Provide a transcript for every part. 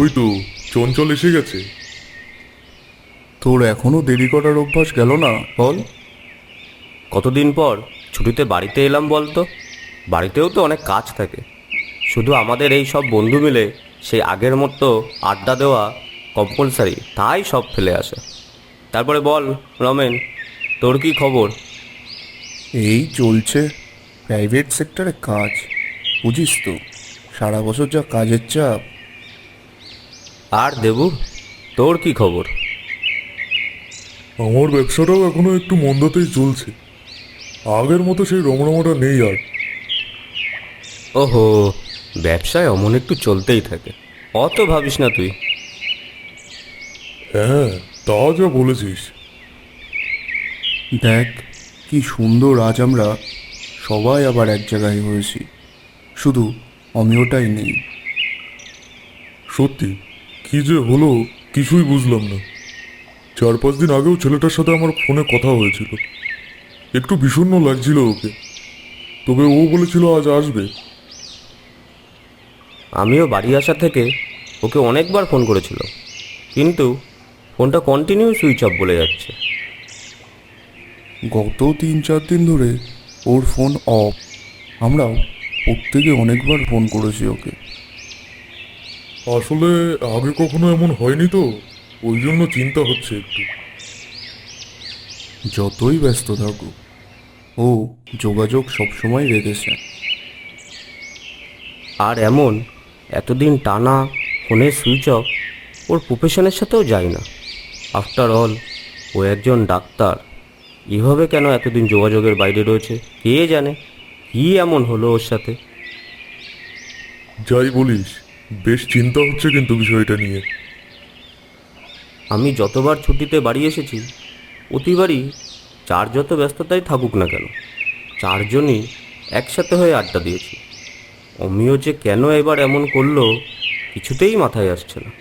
ওই তো চঞ্চল এসে গেছে। তোর এখনো দেরি করার অভ্যাস গেল না বল? কতদিন পর ছুটিতে বাড়িতে এলাম বলতো। বাড়িতেও তো অনেক কাজ থাকে। শুধু আমাদের এই সব বন্ধু মিলে সেই আগের মতো আড্ডা দেওয়া কম্পালসারি, তাই সব ফেলে আসে। তারপরে বল রমেন, তোর কি খবর? এই চলছে, প্রাইভেট সেক্টরে কাজ, বুঝিস তো, সারা বছর যা কাজের চাপ। আর দেবু, তোর কি খবর? আমার ব্যবসাটাও এখনো একটু মন্দাতেই চলছে, আগের মতো সেই রমরমাটা নেই আর। ওহো, ব্যবসায় অমন একটু চলতেই থাকে, অত ভাবিস না তুই। হ্যাঁ, তা যা বলেছিস। দেখ কি সুন্দর, আজ আমরা সবাই আবার এক জায়গায় হয়েছি, শুধু অমিয়টাই নেই। সত্যি, কি যে হলো কিছুই বুঝলাম না। 4-5 দিন আগেও ছেলেটার সাথে আমার ফোনে কথা হয়েছিল, একটু বিষণ্ণ লাগছিল ওকে, তবে ও বলেছিল আজ আসবে। আমিও বাড়ি আসা থেকে ওকে অনেকবার ফোন করেছিল, কিন্তু ফোনটা কন্টিনিউ সুইচ অফ বলে যাচ্ছে। গত 3-4 দিন ধরে ওর ফোন অফ। আমরাও প্রত্যেকে অনেকবার ফোন করেছি ওকে। আসলে আগে কখনো এমন হয়নি তো, ওই জন্য চিন্তা হচ্ছে একটু। যতই ব্যস্ত থাকুক, ও যোগাযোগ সবসময় রেখেছে। আর এমন এতদিন টানা ফোনের সুইচ অফ ওর প্রফেশনের সাথেও যায় না। আফটার অল ও একজন ডাক্তার, এভাবে কেন এতদিন যোগাযোগের বাইরে রয়েছে কে জানে। কি এমন হলো ওর সাথে? যাই বলিস, বেশ চিন্তা হচ্ছে কিন্তু বিষয়টা নিয়ে। আমি যতবার ছুটিতে বাড়ি এসেছি, প্রতিবারই যার যত ব্যস্ততাই থাকুক না কেন, চারজনই একসাথে হয়ে আড্ডা দিয়েছি। অমিও যে কেন এবার এমন করলো কিছুতেই মাথায় আসছে না।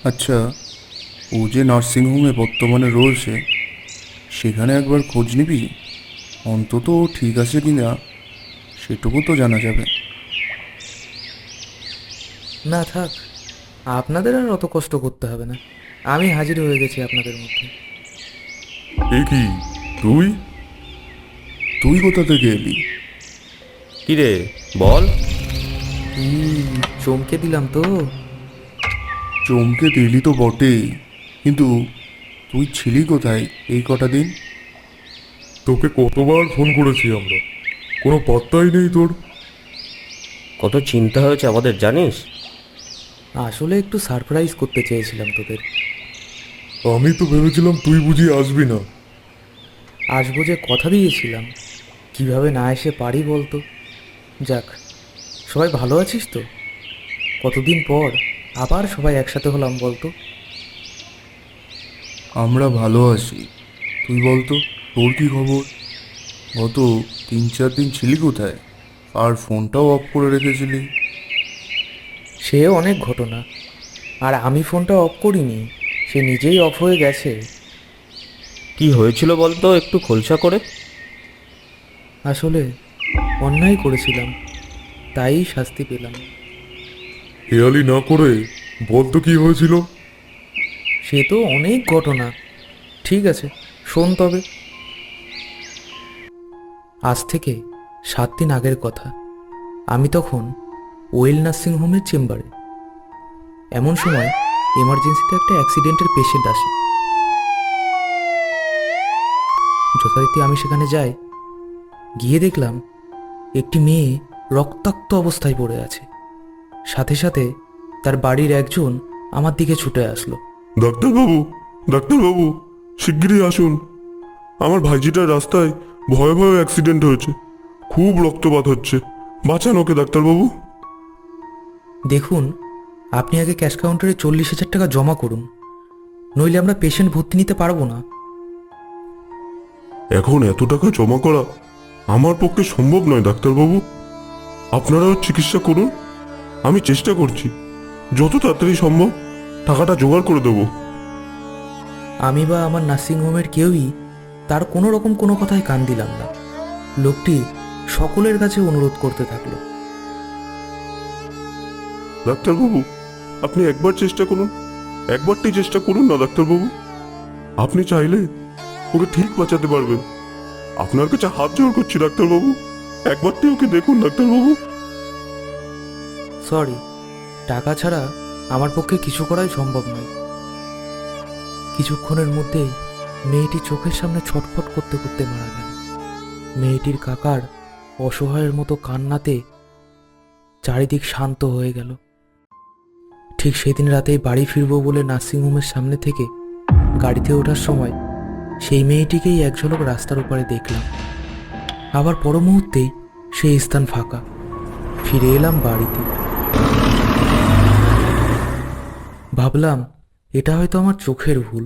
আচ্ছা, ও যে নার্সিংহোমে বর্তমানে রয়েছে, সেখানে একবার খোঁজ নিবি? অন্তত ও ঠিক আছে কি না সেটুকু তো জানা যাবে। না থাক, আপনাদের আর অত কষ্ট করতে হবে না। আমি হাজির হয়ে গেছি আপনাদের মধ্যে। এ কি, তুই? তুই কোথা থেকে এলি? কিরে বল। কি চমকে দিলাম তো? চমকে দিলি তো বটেই, কিন্তু তুই ছিলি কোথায় এই কটা দিন? তোকে কতবার ফোন করেছি আমরা, কোনো পাত্তাই নেই তোর। কত চিন্তা হয়েছে আমাদের জানিস? আসলে একটু সারপ্রাইজ করতে চেয়েছিলাম তোদের। আমি তো ভেবেছিলাম তুই বুঝি আসবি না। আসবো যে কথা দিয়েছিলাম, কিভাবে না এসে পারি বলতো। যাক, সবাই ভালো আছিস তো? কতদিন পর আবার সবাই একসাথে হলাম বলতো। আমরা ভালো আছি, তুই বলতো, তোর কি খবর? গত 3-4 দিন ছিলি কোথায়? আর ফোনটাও অফ করে রেখেছিলি। সে অনেক ঘটনা, আর আমি ফোনটা অফ করিনি, সে নিজেই অফ হয়ে গেছে। কি হয়েছিল বলতো একটু খোলসা করে। আসলে অন্যায় করেছিলাম, তাই শাস্তি পেলাম। হেয়ালি না করে বলতো কি হয়েছিল। সে তো অনেক ঘটনা। ঠিক আছে, শোন তবে। আজ থেকে 7 দিন আগের কথা। আমি তখন ওয়েল নার্সিং হোমের চেম্বারে। এমন সময় এমার্জেন্সিতে একটা অ্যাক্সিডেন্টের পেশেন্ট আসে। যথারীতি আমি সেখানে যাই। গিয়ে দেখলাম একটি মেয়ে রক্তাক্ত অবস্থায় পড়ে আছে। সাথে সাথে তার বাড়ির একজন আমার দিকে ছুটে আসলো। ডাক্তারবাবু, ডাক্তারবাবু, শিগগিরই আসুন। আমার ভাইজিটার রাস্তায় ভয়ে ভয়ে অ্যাক্সিডেন্ট হয়েছে, খুব রক্তপাত হচ্ছে, বাঁচান ওকে ডাক্তারবাবু। দেখুন, আপনি আগে ক্যাশ কাউন্টারে 40,000 টাকা জমা করুন, নইলে আমরা পেশেন্ট ভর্তি নিতে পারবো না। এখন এত টাকা জমা করা আমার পক্ষে সম্ভব নয় ডাক্তারবাবু। আপনারাও চিকিৎসা করুন, আমি চেষ্টা করছি, যত তাড়াতাড়ি সম্ভব টাকাটা জোগাড় করে দেবো। আমি বা আমার নার্সিংহোমের কেউই তার কোনো রকম কোনো কথায় কান দিলাম না। লোকটি সকলের কাছে অনুরোধ করতে থাকলো। ডাক্তারবাবু, আপনি একবার চেষ্টা করুন, একবারটি চেষ্টা করুন না ডাক্তারবাবু। আপনি চাইলে ওকে ঠিক বাঁচাতে পারবেন। আপনার কাছে হাত জোড় করছি ডাক্তারবাবু, একবারটি ওকে দেখুন ডাক্তারবাবু। সরি, টাকা ছাড়া আমার পক্ষে কিছু করাই সম্ভব নয়। কিছুক্ষণের মধ্যেই মেয়েটি চোখের সামনে ছটফট করতে করতে মারা গেল। মেয়েটির কাকার অসহায়ের মতো কান্নাতে চারিদিক শান্ত হয়ে গেল। ঠিক সেদিন রাতেই বাড়ি ফিরবো বলে নার্সিংহোমের সামনে থেকে গাড়িতে ওঠার সময় সেই মেয়েটিকেই এক ঝলক রাস্তার ওপারে দেখলাম। আবার পর মুহূর্তেই সেই স্থান ফাঁকা। ফিরে এলাম বাড়িতে। ভাবলাম এটা হয়তো আমার চোখের ভুল।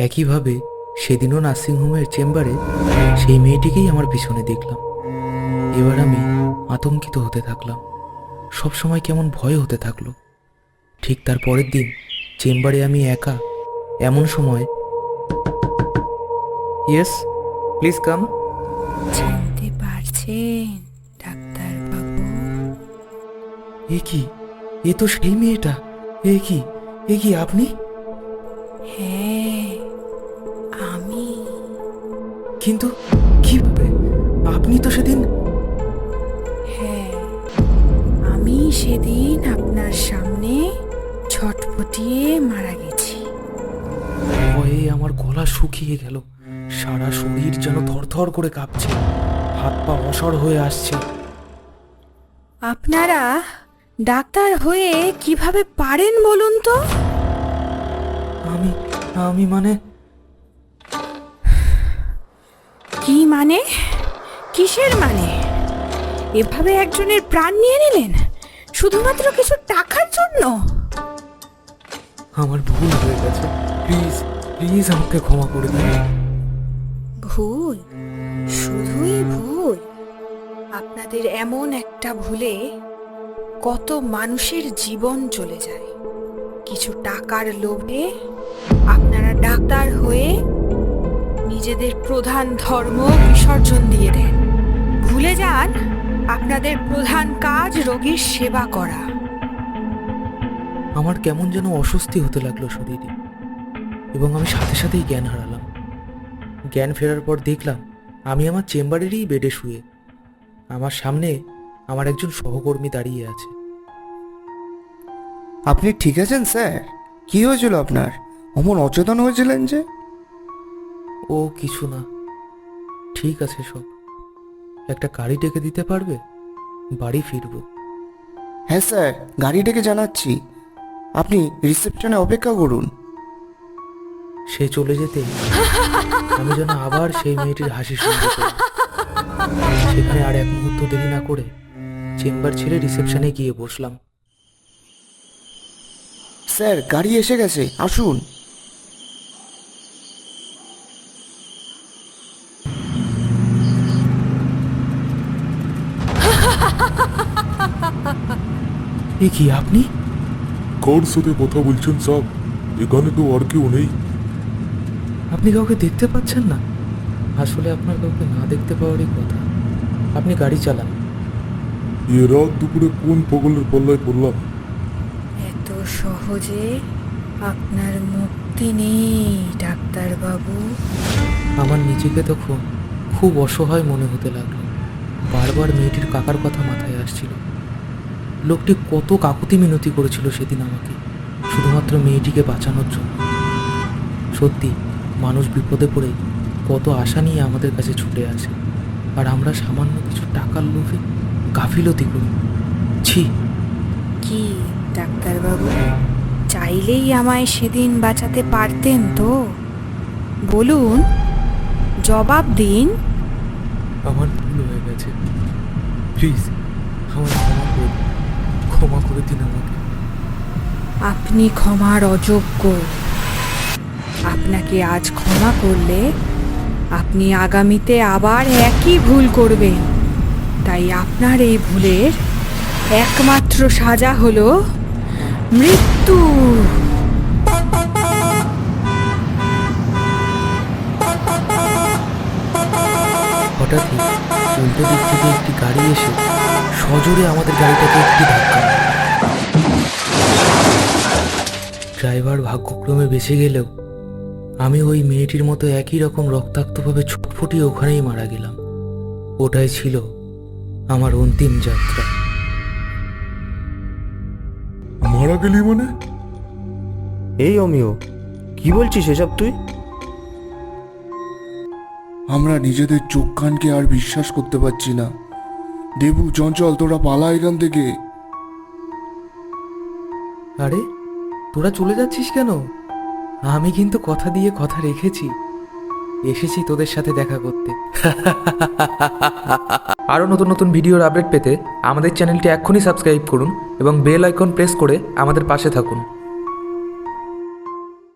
একইভাবে সেদিনও নার্সিংহোমের চেম্বারে সেই মেয়েটিকেই আমার পিছনে দেখলাম। এবার আমি আতঙ্কিত হতে থাকলাম। সবসময় কেমন ভয় হতে থাকলো। ঠিক তার পরের দিন চেম্বারে আমি একা। এমন সময়, ইয়েস প্লিজ কাম। চিনতে পারছেন ডাক্তার বাবু? এ কি, এ তো সেই মেয়েটা। এ কি আপনি? হ্যাঁ, আমি। কিন্তু কিভাবে? আপনি তো সেদিন। হ্যাঁ, আমি সেদিন আপনার সামনে ছটফটিয়ে মারা গেছি। ভয়ে আমার গলা শুকিয়ে গেল। সারা শরীর যেন থরথর করে কাঁপছে। হাত পা অসর হয়ে আসছে। আপনারা ডাক্তার হয়ে কিভাবে পারেন বলুন তো? আমি মানে কি মানে? কিসের মানে? এভাবে একজনের প্রাণ নিয়ে নিলেন শুধুমাত্র কিছু টাকার জন্য? আমার ভুল হয়ে গেছে। প্লিজ প্লিজ আমাকে ক্ষমা করে দিন। ভুল? শুধুই ভুল? আপনাদের এমন একটা ভুলে কত মানুষের জীবন চলে যায়। কিছু টাকার লোভে আপনারা ডাক্তার হয়ে নিজেদের প্রধান ধর্ম বিসর্জন দিয়ে দেন। ভুলে যান আপনাদের প্রধান কাজ রোগীর সেবা করা। আমার কেমন যেন অস্বস্তি হতে লাগলো শরীরে, এবং আমি সাথে সাথেই জ্ঞান হারালাম। জ্ঞান ফেরার পর দেখলাম আমি আমার চেম্বারেরই বেডে শুয়ে। আমার সামনে আমার একজন সহকর্মী দাঁড়িয়ে আছে। আপনি ঠিক আছেন স্যার? কি হয়েছিল আপনার? অমন অচেতন হয়েছিলেন যে? ও কিছু না, ঠিক আছে সব। একটা গাড়ি ডেকে দিতে পারবে? বাড়ি ফিরবো। হ্যাঁ স্যার, গাড়ি ডেকে জানাচ্ছি। আপনি রিসেপশনে অপেক্ষা করুন। সে চলে যেতে আমি যেন আবার সেই মেয়েটির হাসি শুনতে পেলাম। সেখানে আর এক মুহূর্ত দেরি না করে চেম্বার ছেড়ে রিসেপশনে গিয়ে বসলাম। স্যার, গাড়ি এসে গেছে, আসুন। এ কি আপনি? কার সাথে কথা বলছেন সাব? এখানে তো আর কেউ নেই। আপনি কাউকে দেখতে পাচ্ছেন না? আসলে আপনার কাউকে না দেখতে পাওয়ারই কথা। আপনি গাড়ি চালান। এ রাত দুপুরে কোন পগলের পল্লায় পড়লাম? এত সহজে আপনার মুক্তি নেই ডাক্তার বাবু। আমার নিজেকে তখন খুব অসহায় মনে হতে লাগলো। বারবার মেয়েটির কাকার কথা মাথায় আসছিল। লোকটি কত কাকুতি মিনতি করেছিল সেদিন আমাকে, শুধুমাত্র মেয়েটিকে বাঁচানোর জন্য। সত্যি, মানুষ বিপদে পড়ে কত আশা নিয়ে আমাদের কাছে ছুটে আসে, আর আমরা সামান্য কিছু টাকার লোভে গাফিলতি করি। ছি! কি ডাক্তার বাবু, চাইলেই আমায় সেদিন বাঁচাতে পারতেন তো? বলুন, জবাব দিন। আমার ভুল হয়ে গেছে। প্লিজ আমার ক্ষমা করে দিন আমাকে। আপনি ক্ষমার অযোগ্য। আপনাকে আজ ক্ষমা করলে আপনি আগামীতে আবার একই ভুল করবেন। তাই আপনার এই ভুলের একমাত্র সাজা হলো মৃত্যু। উল্টো দিক থেকে একটি গাড়ি এসে সজোরে আমাদের গাড়িটাকে একটি ধাক্কা মারে। ড্রাইভার ভাগ্যক্রমে বেঁচে গেলেও আমি ওই মেয়েটির মতো একই রকম রক্তাক্তভাবে ছটফটিয়ে ওখানেই মারা গেলাম। ওটাই ছিল আমার অন্তিম যাত্রা। মারা গেলি মানে? এই অমিয়, কি বলছিস এসব তুই? আমরা নিজেদের চোখ কানকে আর বিশ্বাস করতে পারছি না। দেবু, চঞ্চল, তোরা পালা এখান থেকে। আরে তোরা চলে যাচ্ছিস কেন? আমি কিন্তু কথা দিয়ে কথা রেখেছি, এসেছি তোদের সাথে দেখা করতে। আরও নতুন নতুন ভিডিওর আপডেট পেতে আমাদের চ্যানেলটি এক্ষুনি সাবস্ক্রাইব করুন এবং বেল আইকন প্রেস করে আমাদের পাশে থাকুন।